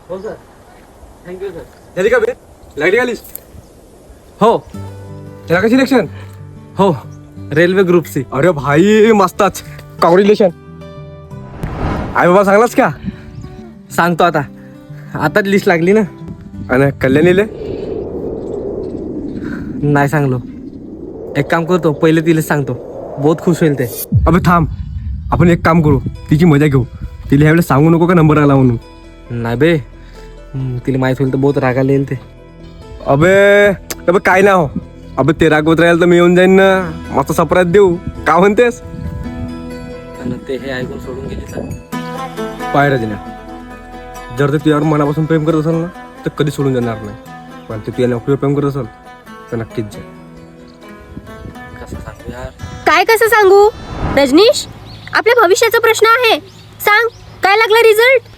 हो sir, thank you sir. झाली का बे लाईट घालीस? हो त्याला का सिलेक्शन? हो, रेल्वे ग्रुपची. अरे भाई मस्तच, कॉंग्रॅच्युलेशन. आई बाबा सांगलास का? सांगतो आता, आताच लिस्ट लागली ना. आणि कल्याणीले? नाही सांगलो. एक काम करतो, पहिले तिला सांगतो, बहुत खुश होईल ते. अबे थांब, आपण एक काम करू, तिची मजा घेऊ. तिला ह्यावेळेस सांगू नको का नंबर आला म्हणून. नाही बे, तिला माहीत होईल तर बहुत रागाला येईल ते. अबे अबे काय ना हो, अबे ते रागवत राहील तर मी येऊन जाईन ना, मस्त सरप्राईज देऊ. का म्हणतेस? आणि ते हे ऐकून सोडून गेली सर. पाय रजन्या, जर ते तुझ्यावर मनापासून प्रेम करत असेल ना तर कधी सोडून जाणार नाही. पण ते तुझ्या नोकरीवर प्रेम करत असेल तर नक्कीच जा. कसं सांगू यार? काय कसं सांगू? रजनीश, आपल्या भविष्याचा प्रश्न आहे. सांग, काय लागला रिझल्ट?